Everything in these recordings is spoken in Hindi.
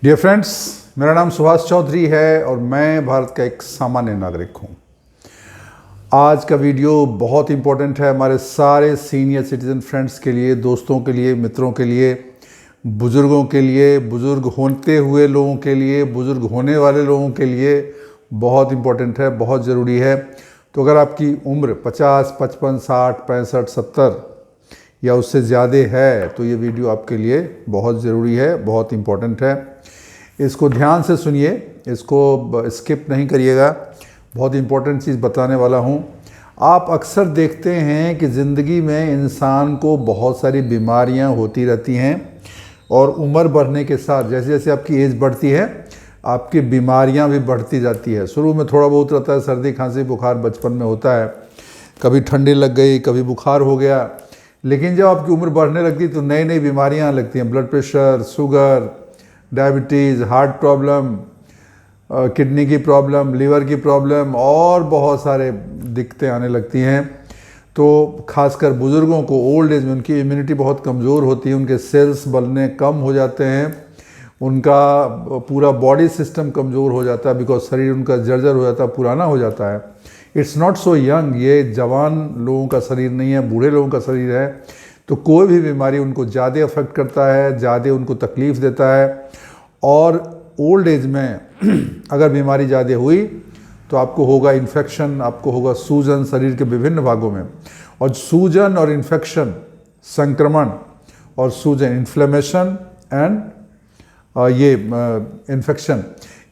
डियर फ्रेंड्स, मेरा नाम सुभाष चौधरी है और मैं भारत का एक सामान्य नागरिक हूँ। आज का वीडियो बहुत इम्पोर्टेंट है हमारे सारे सीनियर सिटीजन फ्रेंड्स के लिए, दोस्तों के लिए, मित्रों के लिए, बुज़ुर्गों के लिए, बुज़ुर्ग होते हुए लोगों के लिए, बुज़ुर्ग होने वाले लोगों के लिए बहुत इम्पोर्टेंट है, बहुत ज़रूरी है। तो अगर आपकी उम्र 50, 55, 60, 65, 70 या उससे ज़्यादा है तो ये वीडियो आपके लिए बहुत ज़रूरी है, बहुत इम्पोर्टेंट है। इसको ध्यान से सुनिए, इसको स्किप नहीं करिएगा। बहुत इम्पोर्टेंट चीज़ बताने वाला हूँ। आप अक्सर देखते हैं कि ज़िंदगी में इंसान को बहुत सारी बीमारियाँ होती रहती हैं और उम्र बढ़ने के साथ जैसे जैसे आपकी एज बढ़ती है आपकी बीमारियाँ भी बढ़ती जाती है। शुरू में थोड़ा बहुत रहता है, सर्दी खांसी बुखार बचपन में होता है, कभी ठंडी लग गई, कभी बुखार हो गया, लेकिन जब आपकी उम्र बढ़ने लगती तो नई नई बीमारियाँ लगती हैं। Blood pressure, sugar, diabetes, heart problem, kidney की प्रॉब्लम, लीवर की प्रॉब्लम और बहुत सारे दिक्कतें आने लगती हैं। तो खासकर बुज़ुर्गों को ओल्ड एज में उनकी इम्यूनिटी बहुत कमज़ोर होती है, उनके सेल्स बनने कम हो जाते हैं, उनका पूरा बॉडी सिस्टम कमज़ोर हो जाता है, बिकॉज शरीर उनका जर्जर हो जाता है, पुराना हो जाता है। इट्स नॉट सो यंग, ये जवान लोगों का शरीर नहीं है, बूढ़े लोगों का शरीर है। तो कोई भी बीमारी उनको ज़्यादा अफेक्ट करता है, ज़्यादा उनको तकलीफ़ देता है। और ओल्ड एज में अगर बीमारी ज़्यादा हुई तो आपको होगा इन्फेक्शन, आपको होगा सूजन शरीर के विभिन्न भागों में। और सूजन और इन्फेक्शन, संक्रमण और सूजन, इन्फ्लेमेशन एंड ये इन्फेक्शन,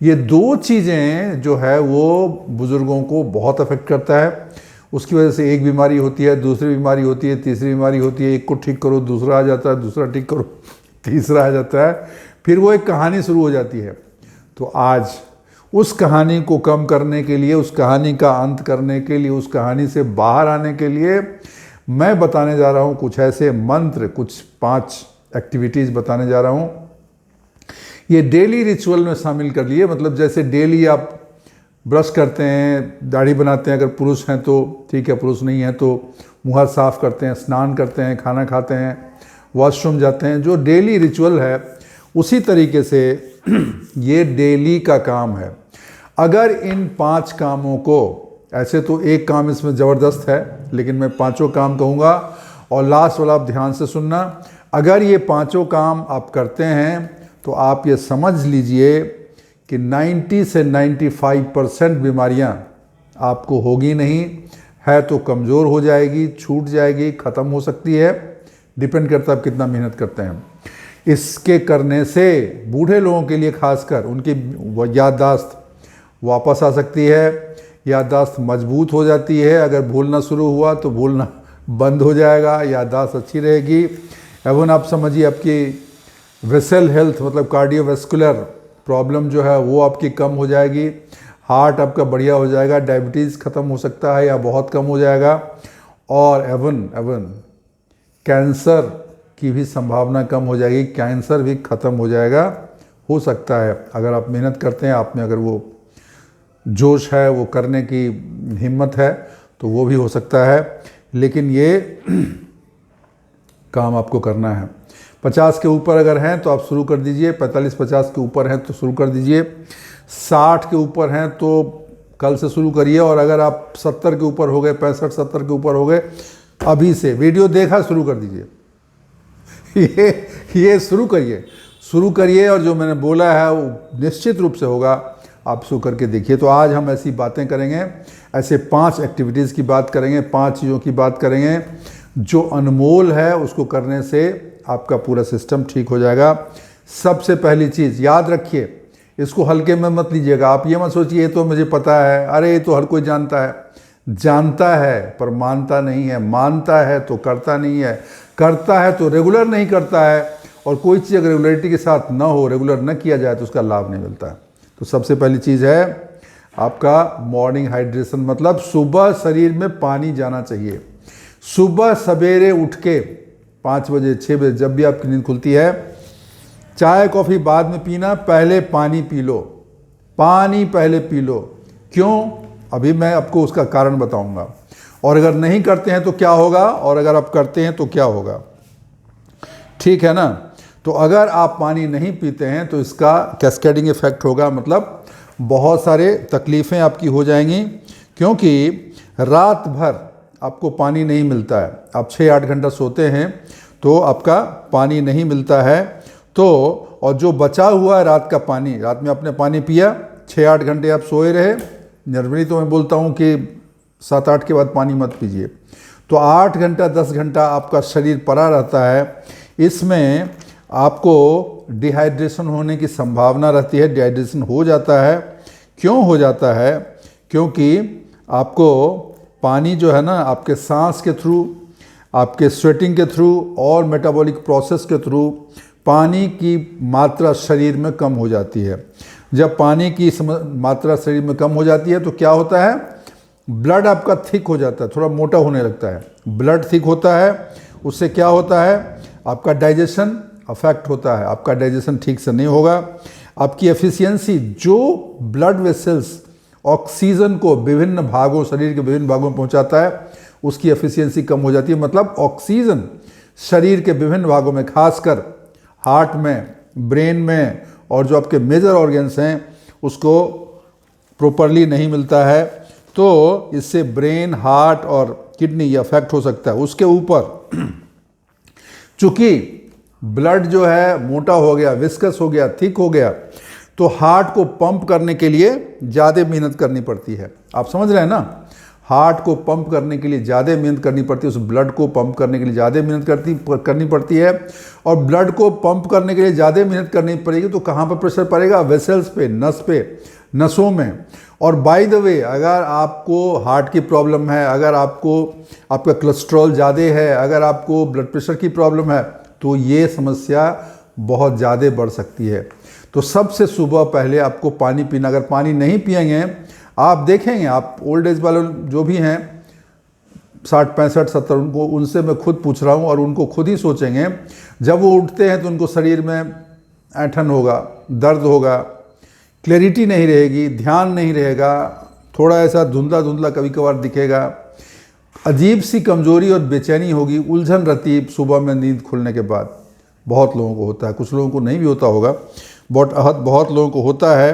ये दो चीज़ें जो है वो बुज़ुर्गों को बहुत अफेक्ट करता है। उसकी वजह से एक बीमारी होती है, दूसरी बीमारी होती है, तीसरी बीमारी होती है, एक को ठीक करो दूसरा आ जाता है, दूसरा ठीक करो तीसरा आ जाता है, फिर वो एक कहानी शुरू हो जाती है। तो आज उस कहानी को कम करने के लिए, उस कहानी का अंत करने के लिए, उस कहानी से बाहर आने के लिए मैं बताने जा रहा हूँ कुछ ऐसे मंत्र, कुछ 5 एक्टिविटीज़ बताने जा रहा हूँ। ये डेली रिचुअल में शामिल कर लिए, मतलब जैसे डेली आप ब्रश करते हैं, दाढ़ी बनाते हैं, अगर पुरुष हैं तो ठीक है, पुरुष नहीं है तो मुँह हाथ साफ़ करते हैं, स्नान करते हैं, खाना खाते हैं, वॉशरूम जाते हैं, जो डेली रिचुअल है उसी तरीके से ये डेली का काम है। अगर इन 5 कामों को, ऐसे तो एक काम इसमें ज़बरदस्त है लेकिन मैं 5 काम कहूँगा और लास्ट वाला आप ध्यान से सुनना। अगर ये 5 काम आप करते हैं तो आप ये समझ लीजिए कि 90 से 95% बीमारियां आपको होगी नहीं, है तो कमज़ोर हो जाएगी, छूट जाएगी, ख़त्म हो सकती है। डिपेंड करता है आप कितना मेहनत करते हैं। इसके करने से बूढ़े लोगों के लिए खासकर उनकी याददाश्त वापस आ सकती है, याददाश्त मजबूत हो जाती है। अगर भूलना शुरू हुआ तो भूलना बंद हो जाएगा, याददाश्त अच्छी रहेगी। एवं आप समझिए आपकी वेसल हेल्थ, मतलब कार्डियोवैस्कुलर प्रॉब्लम जो है वो आपकी कम हो जाएगी, हार्ट आपका बढ़िया हो जाएगा, डायबिटीज़ ख़त्म हो सकता है या बहुत कम हो जाएगा, और एवन कैंसर की भी संभावना कम हो जाएगी, कैंसर भी ख़त्म हो जाएगा, हो सकता है अगर आप मेहनत करते हैं, आप में अगर वो जोश है, वो करने की हिम्मत है तो वो भी हो सकता है। लेकिन ये काम आपको करना है। 50 के ऊपर अगर हैं तो आप शुरू कर दीजिए, 45-50 के ऊपर हैं तो शुरू कर दीजिए, 60 के ऊपर हैं तो कल से शुरू करिए, और अगर आप 70 के ऊपर हो गए, 65-70 के ऊपर हो गए, अभी से वीडियो देखा शुरू कर दीजिए। ये शुरू करिए और जो मैंने बोला है वो निश्चित रूप से होगा, आप शुरू करके देखिए। तो आज हम ऐसी बातें करेंगे, ऐसे 5 एक्टिविटीज़ की बात करेंगे, 5 चीज़ों की बात करेंगे जो अनमोल है, उसको करने से आपका पूरा सिस्टम ठीक हो जाएगा। सबसे पहली चीज़ याद रखिए, इसको हल्के में मत लीजिएगा। आप ये मत सोचिए ये तो मुझे पता है, अरे ये तो हर कोई जानता है पर मानता नहीं है, मानता है तो करता नहीं है, करता है तो रेगुलर नहीं करता है, और कोई चीज़ अगर रेगुलरिटी के साथ ना हो, रेगुलर न किया जाए तो उसका लाभ नहीं मिलता है। तो सबसे पहली चीज़ है आपका मॉर्निंग हाइड्रेशन, मतलब सुबह शरीर में पानी जाना चाहिए। सुबह सवेरे उठ के 5 बजे 6 बजे जब भी आपकी नींद खुलती है, चाय कॉफ़ी बाद में पीना, पहले पानी पी लो, पानी पहले पी लो। क्यों? अभी मैं आपको उसका कारण बताऊंगा। और अगर नहीं करते हैं तो क्या होगा, और अगर आप करते हैं तो क्या होगा, ठीक है ना। तो अगर आप पानी नहीं पीते हैं तो इसका कैस्केडिंग इफेक्ट होगा, मतलब बहुत सारे तकलीफ़ें आपकी हो जाएंगी, क्योंकि रात भर आपको पानी नहीं मिलता है। आप 6-8 घंटा सोते हैं तो आपका पानी नहीं मिलता है, तो और जो बचा हुआ है रात का पानी, रात में आपने पानी पिया, 6-8 घंटे आप सोए रहे, नॉर्मली तो मैं बोलता हूँ कि 7-8 के बाद पानी मत पीजिए, तो 8 घंटा 10 घंटा आपका शरीर पड़ा रहता है। इसमें आपको डिहाइड्रेशन होने की संभावना रहती है, डिहाइड्रेशन हो जाता है। क्यों हो जाता है? क्योंकि आपको पानी जो है ना, आपके सांस के थ्रू, आपके स्वेटिंग के थ्रू और मेटाबॉलिक प्रोसेस के थ्रू पानी की मात्रा शरीर में कम हो जाती है। जब पानी की मात्रा शरीर में कम हो जाती है तो क्या होता है? ब्लड आपका थिक हो जाता है, थोड़ा मोटा होने लगता है। ब्लड थिक होता है, उससे क्या होता है? आपका डाइजेशन अफेक्ट होता है, आपका डाइजेशन ठीक से नहीं होगा। आपकी एफिशिएंसी, जो ब्लड वेसल्स ऑक्सीजन को विभिन्न भागों, शरीर के विभिन्न भागों में पहुंचाता है, उसकी एफिशिएंसी कम हो जाती है। मतलब ऑक्सीजन शरीर के विभिन्न भागों में, खासकर हार्ट में, ब्रेन में और जो आपके मेजर ऑर्गन्स हैं, उसको प्रॉपरली नहीं मिलता है, तो इससे ब्रेन, हार्ट और किडनी ये अफेक्ट हो सकता है। उसके ऊपर चूंकि ब्लड जो है मोटा हो गया, विस्कस हो गया, थिक हो गया, तो हार्ट को पंप करने के लिए ज़्यादा मेहनत करनी पड़ती है। आप समझ रहे हैं ना? हार्ट को पंप करने के लिए ज़्यादा मेहनत करनी पड़ती है, उस ब्लड को पंप करने के लिए ज़्यादा मेहनत करनी पड़ती है। और ब्लड को पंप करने के लिए ज़्यादा मेहनत करनी पड़ेगी तो कहाँ पर प्रेशर पड़ेगा? वेसल्स पे, नस पे, नसों में। और बाय द वे, अगर आपको हार्ट की प्रॉब्लम है, अगर आपका कोलेस्ट्रॉल ज़्यादा है, अगर आपको ब्लड प्रेशर की प्रॉब्लम है, तो ये समस्या बहुत ज़्यादा बढ़ सकती है। तो सबसे सुबह पहले आपको पानी पीना, अगर पानी नहीं पिएंगे, आप देखेंगे, आप ओल्ड एज वाले जो भी हैं 60, 65, 70, उनसे मैं खुद पूछ रहा हूँ और उनको खुद ही सोचेंगे, जब वो उठते हैं तो उनको शरीर में ऐंठन होगा, दर्द होगा, क्लैरिटी नहीं रहेगी, ध्यान नहीं रहेगा, थोड़ा ऐसा धुंधला धुंधला कभी कभार दिखेगा, अजीब सी कमजोरी और बेचैनी होगी, उलझन रहती सुबह में नींद खुलने के बाद। बहुत लोगों को होता है, कुछ लोगों को नहीं भी होता होगा, बहुत लोगों को होता है,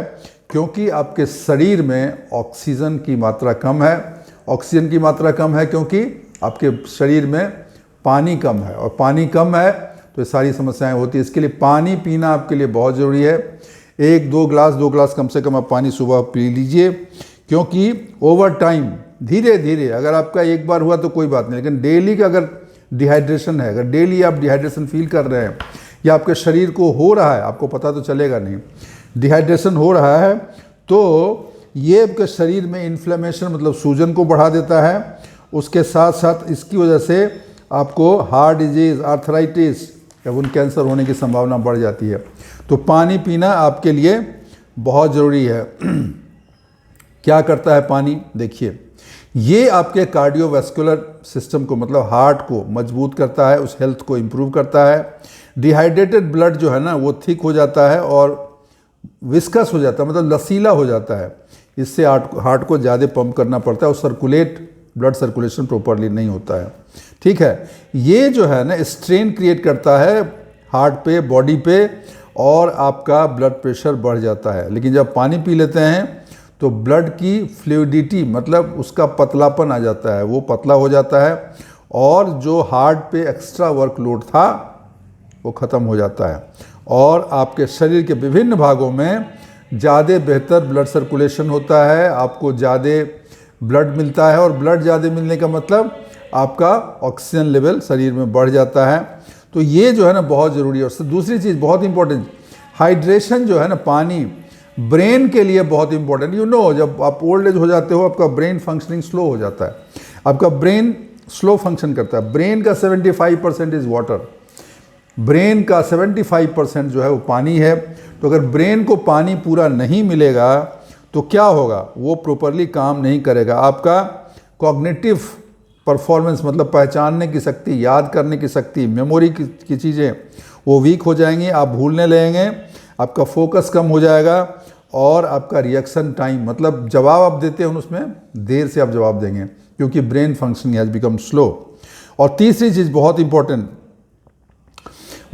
क्योंकि आपके शरीर में ऑक्सीजन की मात्रा कम है। ऑक्सीजन की मात्रा कम है क्योंकि आपके शरीर में पानी कम है, और पानी कम है तो ये सारी समस्याएं होती है। इसके लिए पानी पीना आपके लिए बहुत ज़रूरी है। 2 गिलास कम से कम आप पानी सुबह पी लीजिए, क्योंकि ओवर टाइम, धीरे धीरे, अगर आपका एक बार हुआ तो कोई बात नहीं, लेकिन डेली का अगर डिहाइड्रेशन है, अगर डेली आप डिहाइड्रेशन फील कर रहे हैं या आपके शरीर को हो रहा है, आपको पता तो चलेगा नहीं, डिहाइड्रेशन हो रहा है, तो ये आपके शरीर में इन्फ्लेमेशन, मतलब सूजन को बढ़ा देता है। उसके साथ साथ इसकी वजह से आपको हार्ट डिजीज़, आर्थराइटिस या उन कैंसर होने की संभावना बढ़ जाती है। तो पानी पीना आपके लिए बहुत ज़रूरी है। क्या करता है पानी? देखिए, ये आपके कार्डियोवैस्कुलर सिस्टम को, मतलब हार्ट को मजबूत करता है, उस हेल्थ को इम्प्रूव करता है। डिहाइड्रेटेड ब्लड जो है ना, वो थिक हो जाता है और विस्कस हो जाता है, मतलब लसीला हो जाता है। इससे हार्ट को ज़्यादा पंप करना पड़ता है और ब्लड सर्कुलेशन प्रॉपरली नहीं होता है। ठीक है, ये जो है ना स्ट्रेन क्रिएट करता है हार्ट पे, बॉडी पे, और आपका ब्लड प्रेशर बढ़ जाता है। लेकिन जब पानी पी लेते हैं तो ब्लड की फ्लूइडिटी, मतलब उसका पतलापन आ जाता है, वो पतला हो जाता है, और जो हार्ट पे एक्स्ट्रा वर्कलोड था वो ख़त्म हो जाता है, और आपके शरीर के विभिन्न भागों में ज़्यादा बेहतर ब्लड सर्कुलेशन होता है, आपको ज़्यादा ब्लड मिलता है, और ब्लड ज़्यादा मिलने का मतलब आपका ऑक्सीजन लेवल शरीर में बढ़ जाता है। तो ये जो है ना बहुत ज़रूरी है। और दूसरी चीज़ बहुत इंपॉर्टेंट, हाइड्रेशन जो है ना, पानी ब्रेन के लिए बहुत इंपॉर्टेंट। जब आप ओल्ड एज हो जाते हो, आपका ब्रेन फंक्शनिंग स्लो हो जाता है, आपका ब्रेन स्लो फंक्शन करता है। ब्रेन का 75% इज़ वाटर, ब्रेन का 75% जो है वो पानी है। तो अगर ब्रेन को पानी पूरा नहीं मिलेगा तो क्या होगा? वो प्रॉपरली काम नहीं करेगा। आपका कॉग्निटिव परफॉर्मेंस, मतलब पहचानने की शक्ति, याद करने की शक्ति, मेमोरी की चीज़ें वो वीक हो जाएंगी, आप भूलने लगेंगे, आपका फोकस कम हो जाएगा, और आपका रिएक्शन टाइम, मतलब जवाब आप देते हैं उसमें देर से आप जवाब देंगे, क्योंकि brain functioning has become slow. और तीसरी चीज़ बहुत इंपॉर्टेंट,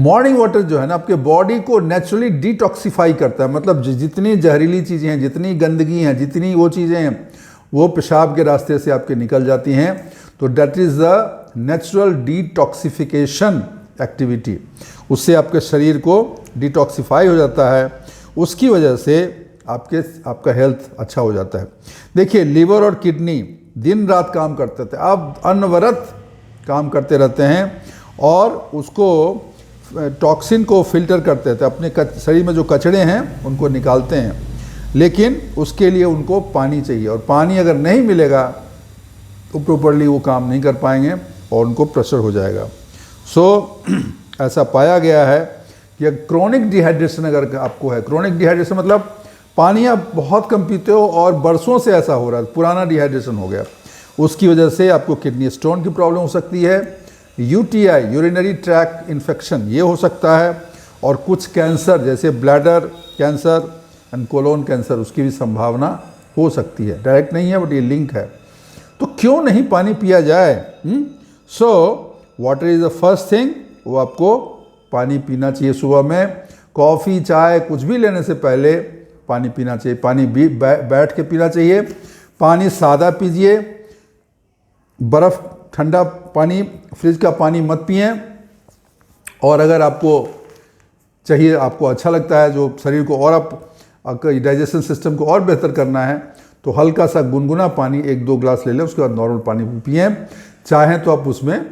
मॉर्निंग वाटर जो है ना आपके बॉडी को नेचुरली डिटॉक्सिफाई करता है, मतलब जितनी जहरीली चीज़ें हैं, जितनी गंदगी हैं, जितनी वो चीज़ें हैं, वो पेशाब के रास्ते से आपके निकल जाती हैं। तो that is the natural detoxification activity. उससे आपके शरीर को डिटॉक्सिफाई हो जाता है, उसकी वजह से आपका हेल्थ अच्छा हो जाता है। देखिए, लिवर और किडनी दिन रात काम करते थे, अब अनवरत काम करते रहते हैं और उसको टॉक्सिन को फिल्टर करते थे, अपने शरीर में जो कचड़े हैं उनको निकालते हैं, लेकिन उसके लिए उनको पानी चाहिए, और पानी अगर नहीं मिलेगा तो प्रॉपरली वो काम नहीं कर पाएंगे और उनको प्रेशर हो जाएगा। सो ऐसा पाया गया है कि क्रोनिक डिहाइड्रेशन अगर आपको है, क्रोनिक डिहाइड्रेशन मतलब पानी आप बहुत कम पीते हो और बरसों से ऐसा हो रहा है, पुराना डिहाइड्रेशन हो गया, उसकी वजह से आपको किडनी स्टोन की प्रॉब्लम हो सकती है, यूटीआई यूरिनरी ट्रैक्ट इन्फेक्शन ये हो सकता है, और कुछ कैंसर जैसे bladder cancer and colon cancer उसकी भी संभावना हो सकती है। डायरेक्ट नहीं है बट ये लिंक है। तो क्यों नहीं पानी पिया जाए? So water is the first thing, वो आपको पानी पीना चाहिए। सुबह में कॉफ़ी चाय कुछ भी लेने से पहले पानी पीना चाहिए, पानी भी बैठ के पीना चाहिए। पानी सादा पीजिए, बर्फ़ ठंडा पानी, फ्रिज का पानी मत पिएं। और अगर आपको चाहिए, आपको अच्छा लगता है, जो शरीर को और आपका डाइजेशन सिस्टम को और बेहतर करना है, तो हल्का सा गुनगुना पानी 1-2 ग्लास ले लें, उसके बाद नॉर्मल पानी पिएं। चाहें तो आप उसमें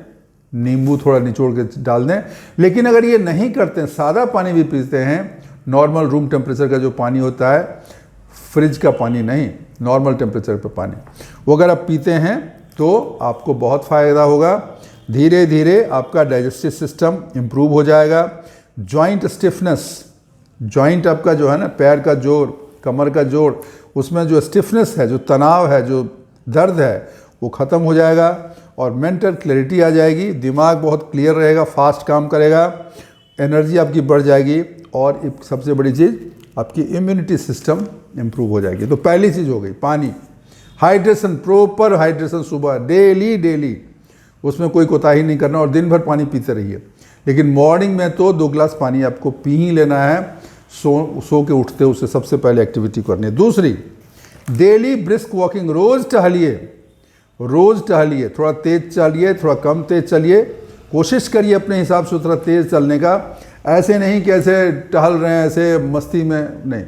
नींबू थोड़ा निचोड़ के डाल दें। लेकिन अगर ये नहीं करते हैं, सादा पानी भी पीते हैं, नॉर्मल रूम टेम्परेचर का जो पानी होता है, फ्रिज का पानी नहीं, नॉर्मल टेम्परेचर पे पानी, वो अगर आप पीते हैं तो आपको बहुत फ़ायदा होगा। धीरे धीरे आपका डाइजेस्टिव सिस्टम इम्प्रूव हो जाएगा। जॉइंट स्टिफनेस, जॉइंट आपका जो है ना, पैर का जोड़, कमर का जोड़, उसमें जो स्टिफनेस है, जो तनाव है, जो दर्द है, वो ख़त्म हो जाएगा और मेंटल क्लैरिटी आ जाएगी। दिमाग बहुत क्लियर रहेगा, फास्ट काम करेगा, एनर्जी आपकी बढ़ जाएगी, और एक सबसे बड़ी चीज़ आपकी इम्यूनिटी सिस्टम इम्प्रूव हो जाएगी। तो पहली चीज़ हो गई पानी, हाइड्रेशन, प्रॉपर हाइड्रेशन सुबह डेली, उसमें कोई कोताही नहीं करना और दिन भर पानी पीते रहिए। लेकिन मॉर्निंग में तो 2 ग्लास पानी आपको पी ही लेना है, सो के उठते उससे सबसे पहले एक्टिविटी करनी है। दूसरी, डेली ब्रिस्क वॉकिंग, रोज़ टहलिए, थोड़ा तेज़ चलिए, थोड़ा कम तेज़ चलिए, कोशिश करिए अपने हिसाब से थोड़ा तेज़ चलने का। ऐसे नहीं कि ऐसे टहल रहे हैं ऐसे मस्ती में, नहीं,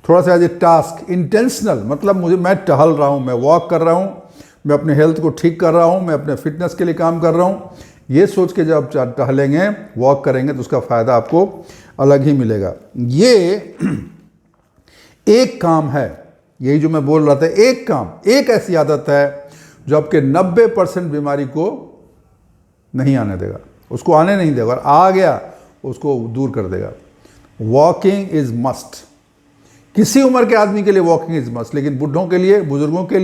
थोड़ा सा एज ए टास्क, इंटेंशनल, मतलब मैं टहल रहा हूँ, मैं वॉक कर रहा हूँ, मैं अपने हेल्थ को ठीक कर रहा हूँ, मैं अपने फिटनेस के लिए काम कर रहा हूँ। ये सोच के जब आप टहलेंगे, वॉक करेंगे, तो उसका फ़ायदा आपको अलग ही मिलेगा। ये एक काम है, यही जो मैं बोल रहा था, एक काम, एक ऐसी आदत है जो आपके 90% बीमारी को नहीं आने देगा, उसको आने नहीं देगा, और आ गया उसको दूर कर देगा। वॉकिंग इज़ मस्ट, किसी उम्र के आदमी के लिए वॉकिंग इज़ मस्ट, लेकिन बुढ़ों के लिए, बुजुर्गों के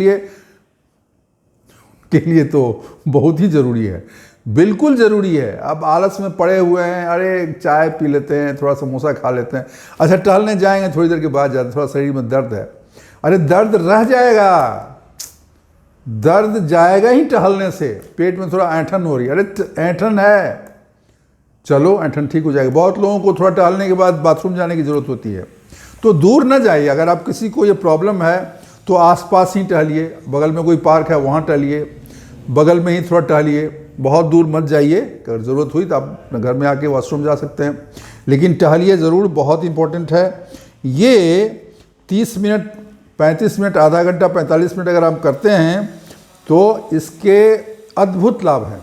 लिए तो बहुत ही ज़रूरी है, बिल्कुल ज़रूरी है। अब आलस में पड़े हुए हैं, अरे चाय पी लेते हैं, थोड़ा समोसा खा लेते हैं, अच्छा टहलने जाएंगे, थोड़ी देर के बाद जाते, थोड़ा शरीर में दर्द है, अरे दर्द रह जाएगा, दर्द जाएगा ही टहलने से। पेट में थोड़ा ऐंठन हो रही है, अरे ऐंठन है, चलो ऐंठन ठीक हो जाएगा। बहुत लोगों को थोड़ा टहलने के बाद बाथरूम जाने की ज़रूरत होती है, तो दूर न जाइए। अगर आप किसी को ये प्रॉब्लम है तो आसपास ही टहलिए, बगल में कोई पार्क है वहाँ टहलिए, बगल में ही थोड़ा टहलिए, बहुत दूर मत जाइए। अगर ज़रूरत हुई तो आप अपने घर में आके वॉशरूम जा सकते हैं, लेकिन टहलिए ज़रूर, बहुत इंपॉर्टेंट है। ये 30 मिनट, 35 मिनट, आधा घंटा, 45 मिनट अगर आप करते हैं तो इसके अद्भुत लाभ हैं।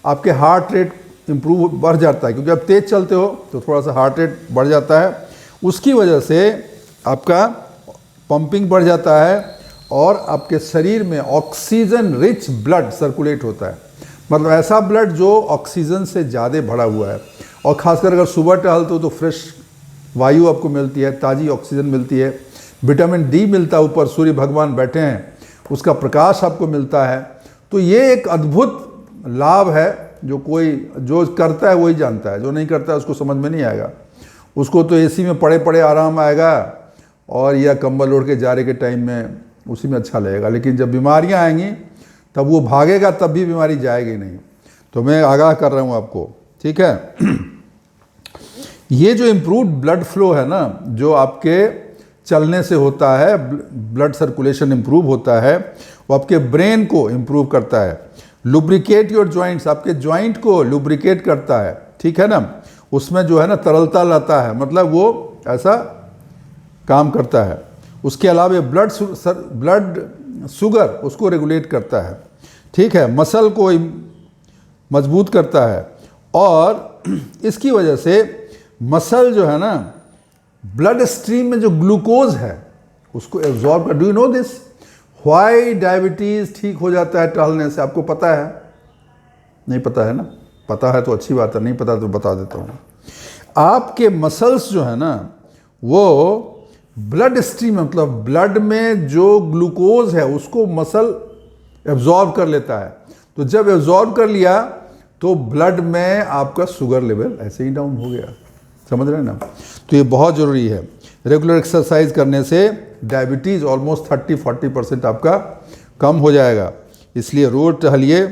आपके हार्ट रेट इम्प्रूव बढ़ जाता है, क्योंकि आप तेज़ चलते हो तो थोड़ा सा हार्ट रेट बढ़ जाता है, उसकी वजह से आपका पंपिंग बढ़ जाता है और आपके शरीर में ऑक्सीजन रिच ब्लड सर्कुलेट होता है, मतलब ऐसा ब्लड जो ऑक्सीजन से ज़्यादा भरा हुआ है। और ख़ासकर अगर सुबह टहलते हो तो फ्रेश वायु आपको मिलती है, ताज़ी ऑक्सीजन मिलती है, विटामिन डी मिलता है, ऊपर सूर्य भगवान बैठे हैं, उसका प्रकाश आपको मिलता है। तो ये एक अद्भुत लाभ है, जो करता है वही जानता है, जो नहीं करता है उसको समझ में नहीं आएगा। उसको तो एसी में पड़े पड़े आराम आएगा, और या कंबल ओढ़ के जाड़े के टाइम में उसी में अच्छा लगेगा, लेकिन जब बीमारियां आएंगी तब वो भागेगा, तब भी बीमारी जाएगी नहीं। तो मैं आगाह कर रहा हूँ आपको, ठीक है। ये जो इम्प्रूव्ड ब्लड फ्लो है ना, जो आपके चलने से होता है, ब्लड सर्कुलेशन इम्प्रूव होता है, वो आपके ब्रेन को इम्प्रूव करता है। लुब्रिकेट योर जॉइंट्स, आपके जॉइंट को लुब्रिकेट करता है, ठीक है ना, उसमें जो है ना तरलता लाता है, मतलब वो ऐसा काम करता है। उसके अलावा ब्लड शुगर उसको रेगुलेट करता है, ठीक है, मसल को मजबूत करता है, और इसकी वजह से मसल जो है ना, ब्लड स्ट्रीम में जो ग्लूकोज है उसको एब्जॉर्ब कर। Do you know this? Why diabetes ठीक हो जाता है टहलने से? आपको पता है? नहीं पता है ना? पता है तो अच्छी बात है, नहीं पता तो बता देता हूँ। आपके मसल्स जो है ना, वो ब्लड स्ट्रीम मतलब ब्लड में जो ग्लूकोज है उसको मसल एब्जॉर्ब कर लेता है। तो जब एब्जॉर्ब कर लिया तो ब्लड में आपका शुगर लेवल ऐसे ही डाउन हो गया। समझ रहे हैं ना? तो ये बहुत ज़रूरी है। रेगुलर एक्सरसाइज करने से डायबिटीज़ ऑलमोस्ट 30-40% आपका कम हो जाएगा। इसलिए रोज़ टहलिए।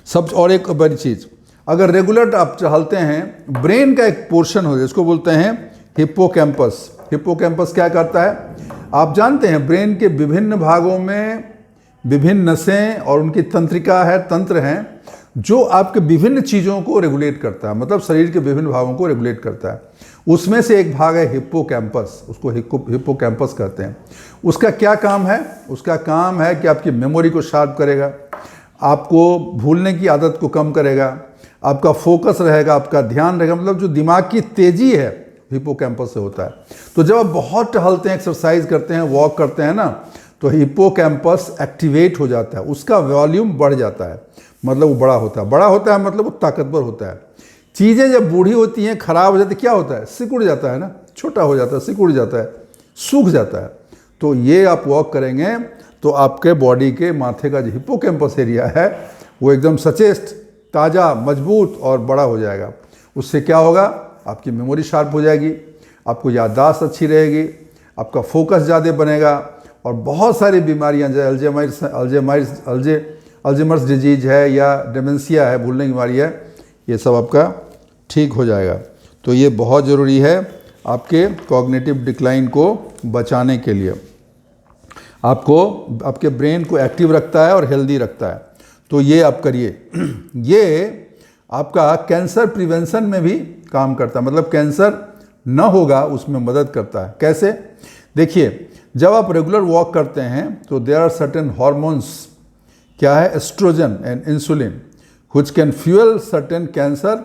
सब और एक बड़ी चीज़, अगर रेगुलर आप टहलते हैं, ब्रेन का एक पोर्शन हो, इसको बोलते हैं हिप्पोकैम्पस। हिप्पोकैम्पस क्या करता है? आप जानते हैं ब्रेन के विभिन्न भागों में विभिन्न नसें और उनकी तंत्रिका है, तंत्र हैं, जो आपके विभिन्न चीज़ों को रेगुलेट करता है, मतलब शरीर के विभिन्न भागों को रेगुलेट करता है। उसमें से एक भाग है हिप्पोकैम्पस, उसको हिप्पोकैम्पस कहते हैं। उसका क्या काम है? उसका काम है कि आपकी मेमोरी को शार्प करेगा, आपको भूलने की आदत को कम करेगा, आपका फोकस रहेगा, आपका ध्यान रहेगा, मतलब जो दिमाग की तेजी है हिप्पोकैम्पस से होता है। तो जब आप बहुत टहलते हैं, एक्सरसाइज करते हैं, वॉक करते हैं ना, तो हिप्पोकैम्पस एक्टिवेट हो जाता है, उसका वॉल्यूम बढ़ जाता है, मतलब वो बड़ा होता है। बड़ा होता है मतलब वो ताकतवर होता है। चीज़ें जब बूढ़ी होती हैं, खराब हो जाती है, क्या होता है? सिकुड़ जाता है ना, छोटा हो जाता है, सिकुड़ जाता है, सूख जाता है। तो ये आप वॉक करेंगे तो आपके बॉडी के माथे का जो हिप्पोकैम्पस एरिया है वो एकदम सचेत, ताज़ा, मजबूत और बड़ा हो जाएगा। उससे क्या होगा? आपकी मेमोरी शार्प हो जाएगी, आपको याददाश्त अच्छी रहेगी, आपका फोकस ज़्यादा बनेगा, और बहुत सारी बीमारियां जैसे अल्जाइमर्स डिजीज है या डिमेंशिया है, भूलने की बीमारी है, ये सब आपका ठीक हो जाएगा। तो ये बहुत ज़रूरी है आपके कॉग्निटिव डिक्लाइन को बचाने के लिए। आपको आपके ब्रेन को एक्टिव रखता है और हेल्दी रखता है। तो ये आप करिए। ये आपका कैंसर प्रिवेंशन में भी काम करता है, मतलब कैंसर न होगा उसमें मदद करता है। कैसे? देखिए, जब आप रेगुलर वॉक करते हैं तो देयर आर सर्टेन हॉर्मोन्स, क्या है? Estrogen and insulin, which can fuel certain cancer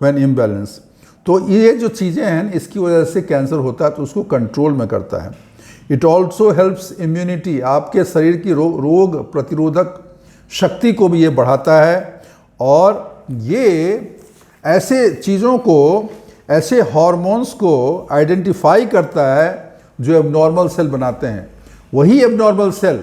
when imbalance. तो ये जो चीज़ें हैं, इसकी वजह से कैंसर होता है तो उसको कंट्रोल में करता है। इट ऑल्सो हेल्प्स इम्यूनिटी, आपके शरीर की रोग प्रतिरोधक शक्ति को भी ये बढ़ाता है, और ये ऐसे चीज़ों को, ऐसे हार्मोन्स को आइडेंटिफाई करता है जो एबनॉर्मल सेल बनाते हैं। वही एबनॉर्मल सेल,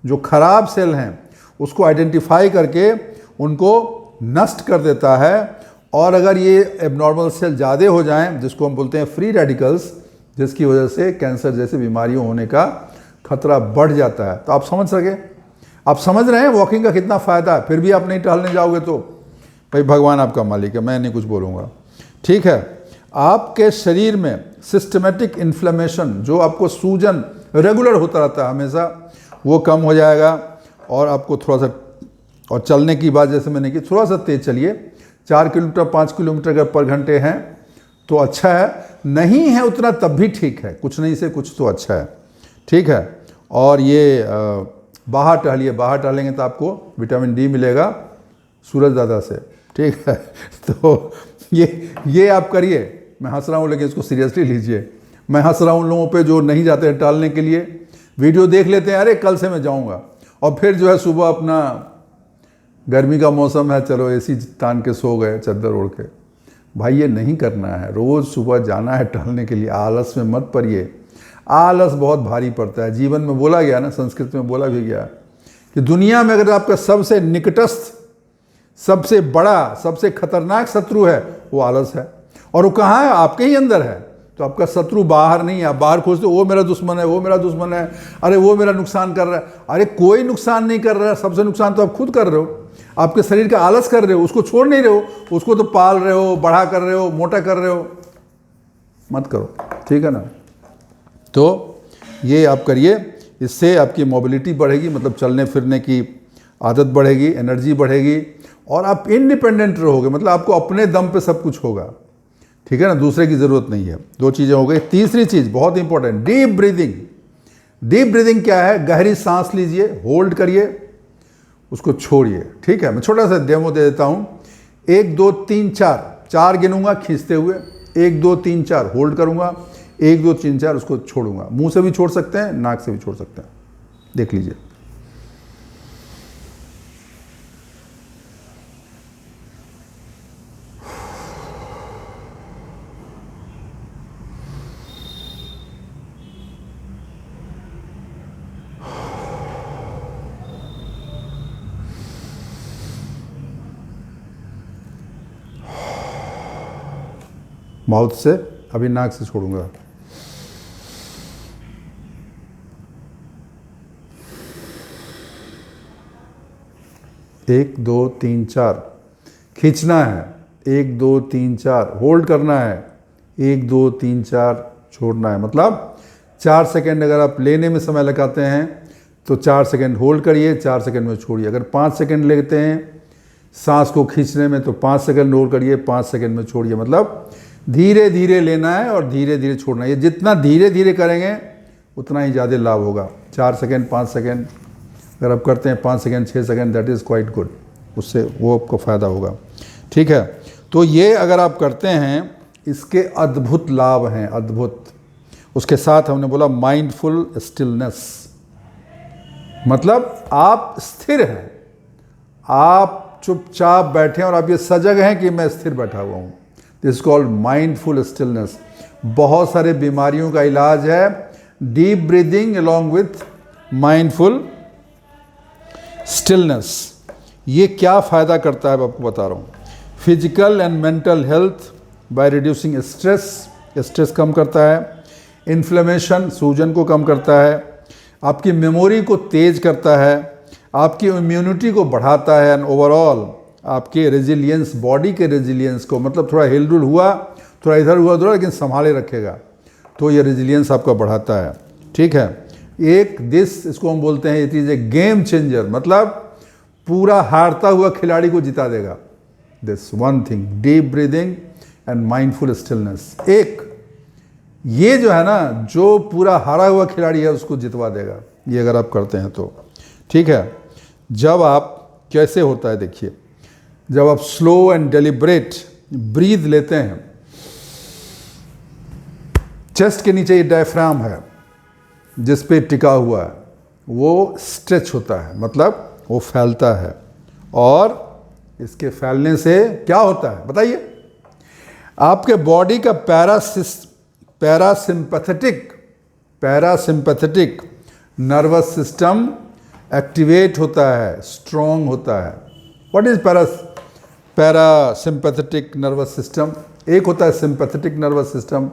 जो खराब सेल हैं, उसको आइडेंटिफाई करके उनको नष्ट कर देता है। और अगर ये एबनॉर्मल सेल ज़्यादा हो जाएं, जिसको हम बोलते हैं फ्री रेडिकल्स, जिसकी वजह से कैंसर जैसे बीमारियों होने का खतरा बढ़ जाता है। तो आप समझ सके, आप समझ रहे हैं वॉकिंग का कितना फ़ायदा है। फिर भी आप नहीं टहलने जाओगे तो भाई भगवान आपका मालिक है, मैं नहीं कुछ बोलूँगा, ठीक है। आपके शरीर में सिस्टमेटिक इन्फ्लेमेशन, जो आपको सूजन रेगुलर होता रहता है हमेशा, वो कम हो जाएगा। और आपको थोड़ा सा, और चलने की बात जैसे मैंने की, थोड़ा सा तेज़ चलिए, 4 किलोमीटर 5 किलोमीटर अगर पर घंटे हैं तो अच्छा है, नहीं है उतना तब भी ठीक है, कुछ नहीं से कुछ तो अच्छा है, ठीक है। और ये बाहर टहलिए, बाहर टहलेंगे तो आपको विटामिन डी मिलेगा सूरज दादा से, ठीक है। तो ये आप करिए। मैं हंस रहा हूँ लेकिन इसको सीरियसली लीजिए। मैं हंस रहा हूँ उन लोगों पे जो नहीं जाते हैं टहलने के लिए, वीडियो देख लेते हैं, अरे कल से मैं जाऊँगा, और फिर जो है सुबह अपना, गर्मी का मौसम है, चलो एसी तान के सो गए चादर ओढ़ के। भाई ये नहीं करना है, रोज़ सुबह जाना है टहलने के लिए। आलस में मत पड़िए, आलस बहुत भारी पड़ता है। जीवन में बोला गया ना, संस्कृत में बोला भी गया कि दुनिया में अगर आपका सबसे निकटस्थ, सबसे बड़ा, सबसे खतरनाक शत्रु है, वो आलस है। और वो कहाँ है? आपके ही अंदर है। तो आपका शत्रु बाहर नहीं है। आप बाहर खोजते वो मेरा दुश्मन है, वो मेरा दुश्मन है, अरे वो मेरा नुकसान कर रहा है। अरे कोई नुकसान नहीं कर रहा है, सबसे नुकसान तो आप खुद कर रहे हो। आपके शरीर का आलस कर रहे हो, उसको छोड़ नहीं रहे हो, उसको तो पाल रहे हो, बड़ा कर रहे हो, मोटा कर रहे हो, मत करो, ठीक है ना। तो ये आप करिए, इससे आपकी मोबिलिटी बढ़ेगी, मतलब चलने फिरने की आदत बढ़ेगी, एनर्जी बढ़ेगी और आप इंडिपेंडेंट रहोगे, मतलब आपको अपने दम पे सब कुछ होगा, ठीक है ना, दूसरे की ज़रूरत नहीं है। 2 चीज़ें हो गई। तीसरी चीज़ बहुत important, deep breathing. Deep breathing क्या है? गहरी सांस लीजिए, होल्ड करिए, उसको छोड़िए, ठीक है। मैं छोटा सा डेमो दे देता हूँ। 1 2 3 4, 4 गिनूंगा खींचते हुए, 1 2 3 4 होल्ड करूँगा, 1 2 3 4 उसको छोड़ूंगा। मुंह से भी छोड़ सकते हैं, नाक से भी छोड़ सकते हैं, देख लीजिए। माउथ से, अभी नाक से छोड़ूंगा। एक 2 3 4 खींचना है, 1 2 3 4 होल्ड करना है, 1 2 3 4 छोड़ना है। मतलब 4 सेकेंड अगर आप लेने में समय लगाते हैं तो 4 सेकेंड होल्ड करिए, 4 सेकेंड में छोड़िए। अगर 5 सेकेंड लेते हैं सांस को खींचने में तो 5 सेकेंड होल्ड करिए, 5 सेकेंड में छोड़िए। मतलब धीरे धीरे लेना है और धीरे धीरे छोड़ना है। ये जितना धीरे धीरे करेंगे उतना ही ज़्यादा लाभ होगा। 4 सेकेंड 5 सेकेंड अगर आप करते हैं, 5 second 6 second, that is quite good, उससे वो आपको फ़ायदा होगा, ठीक है। तो ये अगर आप करते हैं, इसके अद्भुत लाभ हैं, अद्भुत। उसके साथ हमने बोला माइंडफुल स्टिलनेस, मतलब आप स्थिर हैं, आप चुपचाप बैठे हैं और आप ये सजग हैं कि मैं स्थिर बैठा हुआ हूँ। This called mindful stillness. बहुत सारे बीमारियों का इलाज है deep breathing along with mindful stillness. ये क्या फ़ायदा करता है मैं आपको बता रहा हूँ। Physical and mental health by reducing stress, stress कम करता है। इन्फ्लेमेशन, सूजन को कम करता है। आपकी मेमोरी को तेज करता है, आपकी इम्यूनिटी को बढ़ाता है एंड ओवरऑल आपके रेजिलियंस, बॉडी के रेजिलियंस को, मतलब थोड़ा हिलडुल हुआ, थोड़ा इधर हुआ उधर, लेकिन संभाले रखेगा, तो ये रेजिलियंस आपका बढ़ाता है, ठीक है। इसको हम बोलते हैं, it is a game changer, मतलब पूरा हारता हुआ खिलाड़ी को जिता देगा। This one thing, deep breathing and mindful stillness. ये जो है ना, जो पूरा हारा हुआ खिलाड़ी है उसको जितवा देगा, ये अगर आप करते हैं तो, ठीक है। जब आप, कैसे होता है देखिए, जब आप स्लो एंड डेलिब्रेट ब्रीद लेते हैं, चेस्ट के नीचे ये डायफ्राम है जिस पे टिका हुआ है, वो स्ट्रेच होता है, मतलब वो फैलता है। और इसके फैलने से क्या होता है बताइए? आपके बॉडी का पैरासिम्पैथेटिक नर्वस सिस्टम एक्टिवेट होता है, स्ट्रॉन्ग होता है। What is parasympathetic nervous system? एक होता है सिंपैथेटिक नर्वस सिस्टम,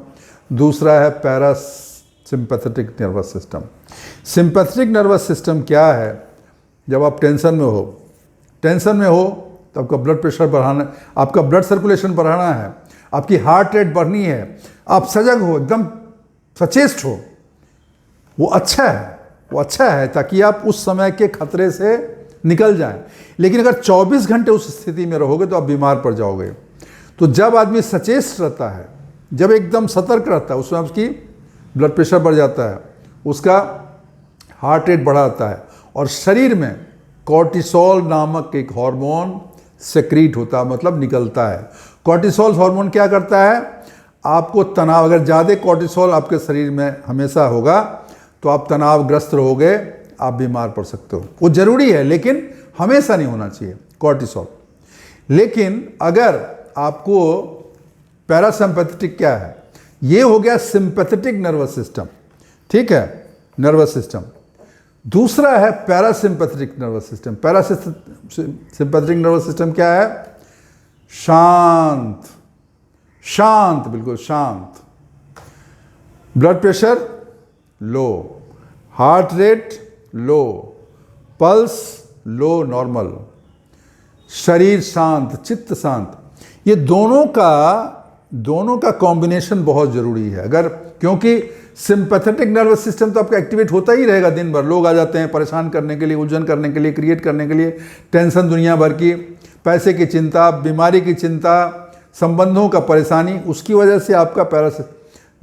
दूसरा है parasympathetic nervous system. Sympathetic nervous system क्या है? जब आप टेंशन में हो तो आपका ब्लड प्रेशर बढ़ाना, आपका ब्लड सर्कुलेशन बढ़ाना है, आपकी हार्ट रेट बढ़नी है, आप सजग हो, एकदम सचेत हो, वो अच्छा है ताकि आप उस समय के खतरे से निकल जाएं। लेकिन अगर 24 घंटे उस स्थिति में रहोगे तो आप बीमार पड़ जाओगे। तो जब आदमी सचेत रहता है, जब एकदम सतर्क रहता है, उसमें उसकी ब्लड प्रेशर बढ़ जाता है, उसका हार्ट रेट बढ़ा जाता है और शरीर में कॉर्टिसोल नामक एक हार्मोन सेक्रीट होता है, मतलब निकलता है। कॉर्टिसोल हार्मोन क्या करता है? आपको तनाव, अगर ज़्यादा कॉर्टिसोल आपके शरीर में हमेशा होगा तो आप तनावग्रस्त रहोगे, आप बीमार पड़ सकते हो। वो ज़रूरी है लेकिन हमेशा नहीं होना चाहिए कॉर्टिसोल। लेकिन अगर आपको पैरासिम्पैथेटिक क्या है? ये हो गया सिंपैथेटिक नर्वस सिस्टम, ठीक है, नर्वस सिस्टम। दूसरा है parasympathetic nervous system. Parasympathetic nervous system क्या है? शांत, बिल्कुल शांत। Blood pressure low, heart rate low, pulse low, normal, शरीर शांत, चित्त शांत, ये दोनों का कॉम्बिनेशन बहुत ज़रूरी है। अगर, क्योंकि सिंपैथेटिक नर्वस सिस्टम तो आपका एक्टिवेट होता ही रहेगा दिन भर, लोग आ जाते हैं परेशान करने के लिए, उलझन करने के लिए, क्रिएट करने के लिए, टेंशन दुनिया भर की, पैसे की चिंता, बीमारी की चिंता, संबंधों का परेशानी, उसकी वजह से आपका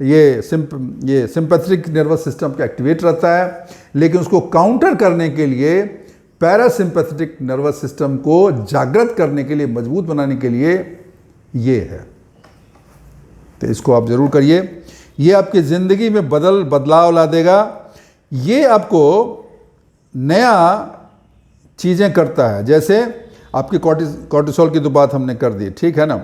ये सिंपैथेटिक नर्वस सिस्टम का एक्टिवेट रहता है। लेकिन उसको काउंटर करने के लिए, पैरासिम्पैथेटिक नर्वस सिस्टम को जागृत करने के लिए, मजबूत बनाने के लिए ये है। तो इसको आप ज़रूर करिए, ये आपकी ज़िंदगी में बदलाव ला देगा। ये आपको नया चीज़ें करता है, जैसे आपकी कॉर्टिसोल की तो बात हमने कर दी, ठीक है ना।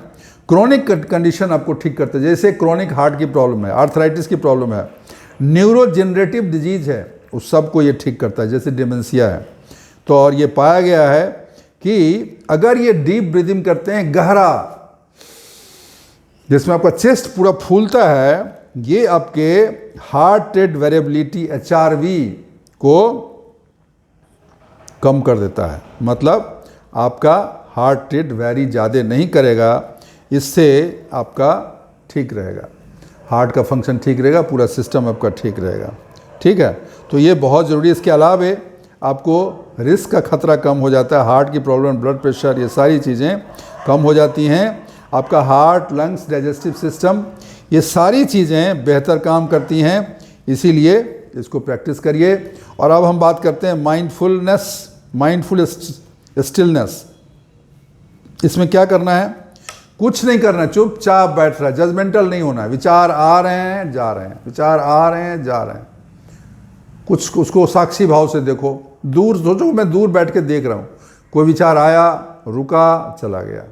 क्रोनिक कंडीशन आपको ठीक करता है, जैसे क्रोनिक हार्ट की प्रॉब्लम है, आर्थराइटिस की प्रॉब्लम है, न्यूरोजेनरेटिव डिजीज है, उस सब को ये ठीक करता है, जैसे डिमेंशिया है। तो और ये पाया गया है कि अगर ये डीप ब्रीदिंग करते हैं, गहरा, जिसमें आपका चेस्ट पूरा फूलता है, ये आपके हार्ट रेट वेरिएबिलिटी HRV को कम कर देता है। मतलब आपका हार्ट रेट वेरी ज़्यादा नहीं करेगा, इससे आपका ठीक रहेगा, हार्ट का फंक्शन ठीक रहेगा, पूरा सिस्टम आपका ठीक रहेगा, ठीक है। तो ये बहुत ज़रूरी है। इसके अलावा आपको रिस्क का खतरा कम हो जाता है, हार्ट की प्रॉब्लम, ब्लड प्रेशर, ये सारी चीज़ें कम हो जाती हैं। आपका हार्ट, लंग्स, डाइजेस्टिव सिस्टम, ये सारी चीज़ें बेहतर काम करती हैं, इसीलिए इसको प्रैक्टिस करिए। और अब हम बात करते हैं माइंडफुल स्टिलनेस। इसमें क्या करना है? कुछ नहीं करना, चुपचाप बैठ रहा है, जजमेंटल नहीं होना है। विचार आ रहे हैं, जा रहे हैं, विचार आ रहे हैं, जा रहे हैं, कुछ उसको साक्षी भाव से देखो, दूर सोचो, मैं दूर बैठ के देख रहा हूँ, कोई विचार आया, रुका, चला गया,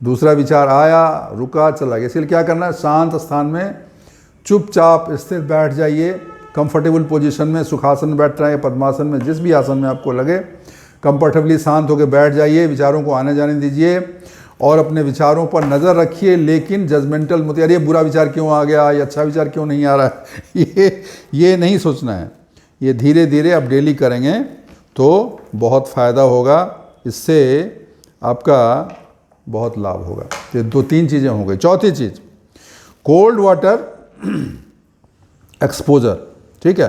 दूसरा विचार आया, रुका, चला गया। इसलिए क्या करना है? शांत स्थान में चुपचाप स्थिर बैठ जाइए, कंफर्टेबल पोजीशन में, सुखासन में बैठ रहे हैं, पद्मासन में, जिस भी आसन में आपको लगे, कंफर्टेबली शांत होकर बैठ जाइए, विचारों को आने जाने दीजिए और अपने विचारों पर नज़र रखिए। लेकिन जजमेंटल मत, अरे बुरा विचार क्यों आ गया, ये अच्छा विचार क्यों नहीं आ रहा है, ये नहीं सोचना है। ये धीरे धीरे आप डेली करेंगे तो बहुत फ़ायदा होगा, इससे आपका बहुत लाभ होगा। ये 2-3 चीज़ें हो गई। चौथी चीज़, कोल्ड वाटर एक्सपोजर, ठीक है।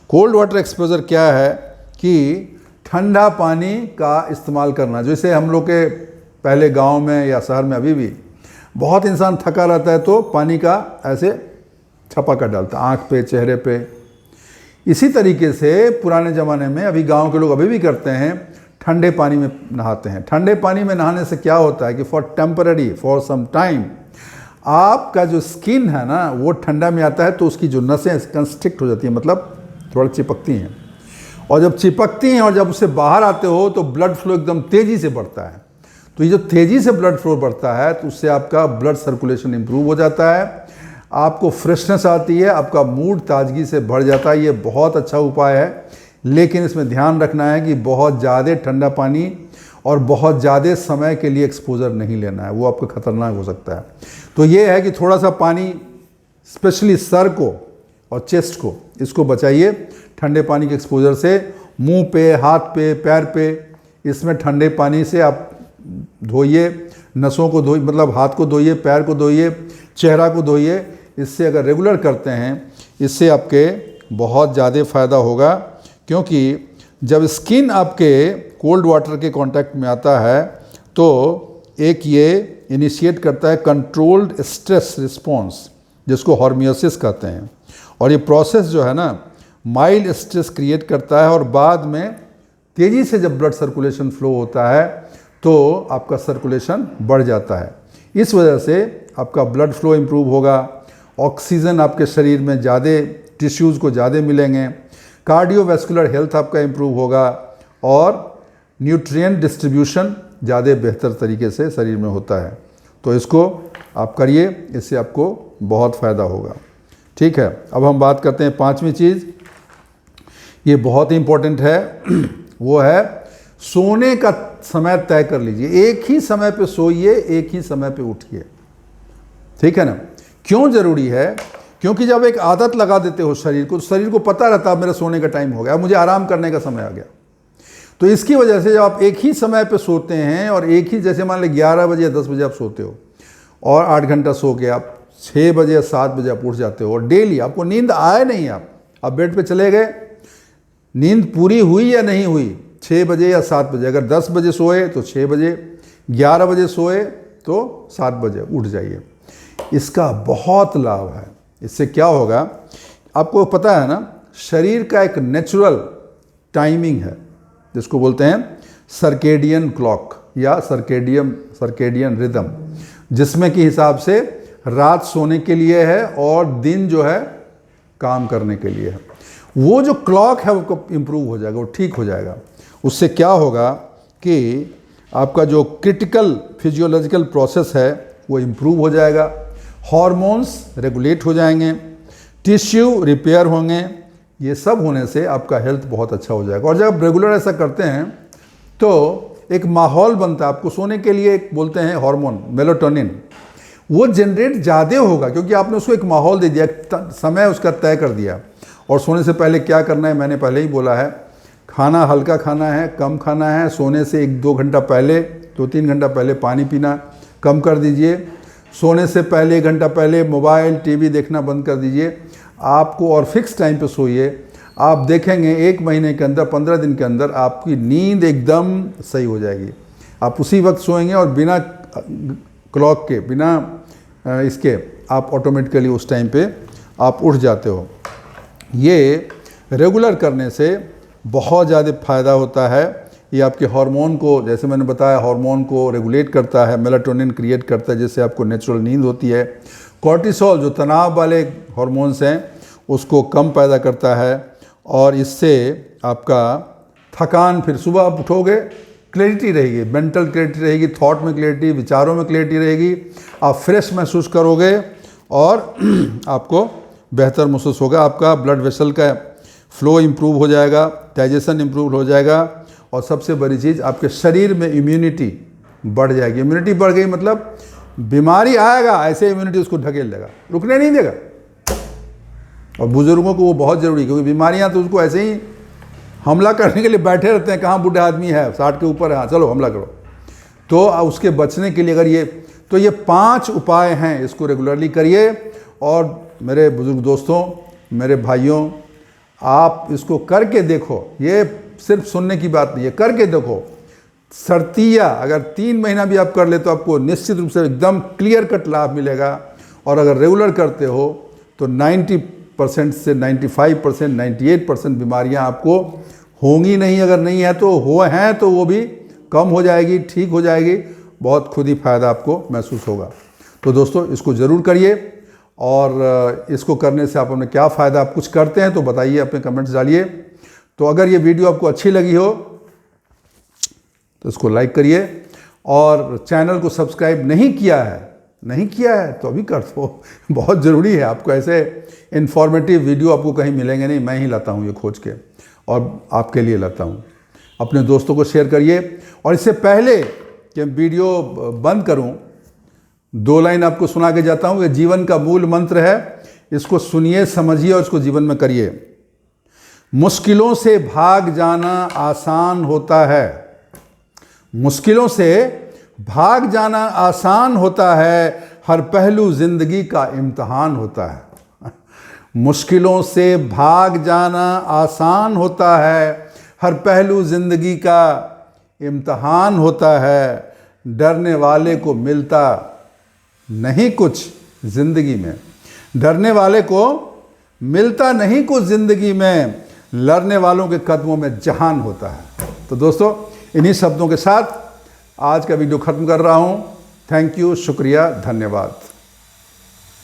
कोल्ड वाटर एक्सपोजर क्या है कि ठंडा पानी का इस्तेमाल करना। जैसे हम लोग के पहले गांव में या शहर में अभी भी बहुत इंसान थका रहता है तो पानी का ऐसे छपा कर डालता है आँख पे, चेहरे पे। इसी तरीके से पुराने ज़माने में, अभी गांव के लोग अभी भी करते हैं, ठंडे पानी में नहाते हैं। ठंडे पानी में नहाने से क्या होता है कि फॉर सम टाइम आपका जो स्किन है ना वो ठंडा में आता है, तो उसकी जो नसें कंस्ट्रिक्ट हो जाती हैं, मतलब थोड़ा चिपकती हैं। और जब चिपकती हैं और जब उससे बाहर आते हो तो ब्लड फ्लो एकदम तेज़ी से बढ़ता है। तो ये जो तेज़ी से ब्लड फ्लो बढ़ता है तो उससे आपका ब्लड सर्कुलेशन इंप्रूव हो जाता है, आपको फ्रेशनेस आती है, आपका मूड ताजगी से बढ़ जाता है। ये बहुत अच्छा उपाय है, लेकिन इसमें ध्यान रखना है कि बहुत ज़्यादा ठंडा पानी और बहुत ज़्यादा समय के लिए एक्सपोजर नहीं लेना है, वो आपको खतरनाक हो सकता है। तो ये है कि थोड़ा सा पानी, स्पेशली सर को और चेस्ट को, इसको बचाइए ठंडे पानी के एक्सपोजर से। मुंह पे, हाथ पे, पैर पे, इसमें ठंडे पानी से आप धोइए, नसों को धोइए, मतलब हाथ को धोइए, पैर को धोइए, चेहरा को धोइए। इससे अगर रेगुलर करते हैं, इससे आपके बहुत ज़्यादा फ़ायदा होगा, क्योंकि जब स्किन आपके कोल्ड वाटर के कांटेक्ट में आता है तो एक ये इनिशिएट करता है कंट्रोल्ड स्ट्रेस रिस्पॉन्स, जिसको हॉर्मियोसिस कहते हैं। और ये प्रोसेस जो है ना माइल्ड स्ट्रेस क्रिएट करता है, और बाद में तेज़ी से जब ब्लड सर्कुलेशन फ्लो होता है तो आपका सर्कुलेशन बढ़ जाता है। इस वजह से आपका ब्लड फ्लो इम्प्रूव होगा, ऑक्सीजन आपके शरीर में ज़्यादा, टिश्यूज़ को ज़्यादा मिलेंगे, कार्डियोवैस्कुलर हेल्थ आपका इम्प्रूव होगा, और न्यूट्रिएंट डिस्ट्रीब्यूशन ज़्यादा बेहतर तरीके से शरीर में होता है। तो इसको आप करिए, इससे आपको बहुत फ़ायदा होगा, ठीक है। अब हम बात करते हैं 5वीं चीज़, ये बहुत ही इम्पोर्टेंट है, वो है सोने का समय तय कर लीजिए। एक ही समय पे सोइए, एक ही समय पे उठिए, ठीक है ना। क्यों ज़रूरी है? क्योंकि जब एक आदत लगा देते हो शरीर को, तो शरीर को पता रहता है मेरा सोने का टाइम हो गया, मुझे आराम करने का समय आ गया। तो इसकी वजह से जब आप एक ही समय पे सोते हैं और एक ही, जैसे मान लें 11 बजे या 10 बजे आप सोते हो और 8 घंटा सो के आप 6 बजे या 7 बजे आप उठ जाते हो और डेली आपको नींद आए नहीं, आप बेड पे चले गए, नींद पूरी हुई या नहीं हुई, 6 बजे या 7 बजे, अगर 10 बजे सोए तो 6 बजे, 11 बजे सोए तो 7 बजे उठ जाइए। इसका बहुत लाभ है। इससे क्या होगा, आपको पता है ना, शरीर का एक नेचुरल टाइमिंग है जिसको बोलते हैं सर्केडियन क्लॉक या सर्केडियन रिदम, जिसमें कि हिसाब से रात सोने के लिए है और दिन जो है काम करने के लिए है। वो जो क्लॉक है वो इम्प्रूव हो जाएगा, वो ठीक हो जाएगा। उससे क्या होगा कि आपका जो क्रिटिकल फिजियोलॉजिकल प्रोसेस है वो इम्प्रूव हो जाएगा, हार्मोन्स रेगुलेट हो जाएंगे, टिश्यू रिपेयर होंगे। ये सब होने से आपका हेल्थ बहुत अच्छा हो जाएगा। और जब आप रेगुलर ऐसा करते हैं तो एक माहौल बनता है आपको सोने के लिए, एक बोलते हैं हार्मोन मेलाटोनिन, वो जनरेट ज़्यादा होगा क्योंकि आपने उसको एक माहौल दे दिया, समय उसका तय कर दिया। और सोने से पहले क्या करना है, मैंने पहले ही बोला है, खाना हल्का खाना है, कम खाना है, सोने से 1-2 घंटा पहले, 2-3 घंटा पहले पानी पीना कम कर दीजिए, सोने से पहले 1 घंटा पहले मोबाइल टीवी देखना बंद कर दीजिए आपको, और फिक्स टाइम पे सोइए। आप देखेंगे 1 महीने के अंदर, 15 दिन के अंदर आपकी नींद एकदम सही हो जाएगी। आप उसी वक्त सोएंगे और बिना क्लॉक के, बिना इसके आप ऑटोमेटिकली उस टाइम पे आप उठ जाते हो। ये रेगुलर करने से बहुत ज़्यादा फ़ायदा होता है। ये आपके हार्मोन को, जैसे मैंने बताया, हार्मोन को रेगुलेट करता है, मेलाटोनिन क्रिएट करता है जिससे आपको नेचुरल नींद होती है। कॉर्टिसोल जो तनाव वाले हार्मोन्स हैं उसको कम पैदा करता है और इससे आपका थकान, फिर सुबह आप उठोगे क्लैरिटी रहेगी, मेंटल क्लैरिटी रहेगी, थॉट में क्लैरिटी, विचारों में क्लैरिटी रहेगी, आप फ्रेश महसूस करोगे और आपको बेहतर महसूस होगा। आपका ब्लड वेसल का फ्लो इम्प्रूव हो जाएगा, डाइजेशन इम्प्रूव हो जाएगा और सबसे बड़ी चीज़ आपके शरीर में इम्यूनिटी बढ़ जाएगी। इम्यूनिटी बढ़ गई मतलब बीमारी आएगा, ऐसे इम्यूनिटी उसको ढकेल देगा, रुकने नहीं देगा। और बुजुर्गों को वो बहुत ज़रूरी, क्योंकि बीमारियां तो उसको ऐसे ही हमला करने के लिए बैठे रहते हैं। कहाँ बूढ़ा आदमी है, 60 के ऊपर है, हाँ चलो हमला करो। तो उसके बचने के लिए अगर ये 5 उपाय हैं, इसको रेगुलरली करिए। और मेरे बुजुर्ग दोस्तों, मेरे भाइयों, आप इसको करके देखो। ये सिर्फ सुनने की बात नहीं है, करके देखो। सर्तिया अगर 3 महीना भी आप कर ले तो आपको निश्चित रूप से एकदम क्लियर कट लाभ मिलेगा। और अगर रेगुलर करते हो तो 90% से 95%, 98% बीमारियां आपको होंगी नहीं, अगर नहीं है तो हैं तो वो भी कम हो जाएगी, ठीक हो जाएगी, बहुत खुद ही फ़ायदा आपको महसूस होगा। तो दोस्तों इसको ज़रूर करिए और इसको करने से आप हमें क्या फ़ायदा, आप कुछ करते हैं तो बताइए, अपने कमेंट्स डालिए। तो अगर ये वीडियो आपको अच्छी लगी हो तो इसको लाइक करिए और चैनल को सब्सक्राइब नहीं किया है तो अभी कर दो, बहुत ज़रूरी है। आपको ऐसे इन्फॉर्मेटिव वीडियो आपको कहीं मिलेंगे नहीं, मैं ही लाता हूँ ये खोज के और आपके लिए लाता हूँ। अपने दोस्तों को शेयर करिए। और इससे पहले कि वीडियो बंद करूँ, 2 लाइन आपको सुना के जाता हूँ। ये जीवन का मूल मंत्र है, इसको सुनिए, समझिए और इसको जीवन में करिए। मुश्किलों से भाग जाना आसान होता है, मुश्किलों से भाग जाना आसान होता है, हर पहलू जिंदगी का इम्तिहान होता है। मुश्किलों से भाग जाना आसान होता है, हर पहलू जिंदगी का इम्तिहान होता है। डरने वाले को मिलता नहीं कुछ जिंदगी में, डरने वाले को मिलता नहीं कुछ जिंदगी में, लड़ने वालों के कदमों में जहान होता है। तो दोस्तों इन्हीं शब्दों के साथ आज का वीडियो ख़त्म कर रहा हूँ। थैंक यू, शुक्रिया, धन्यवाद।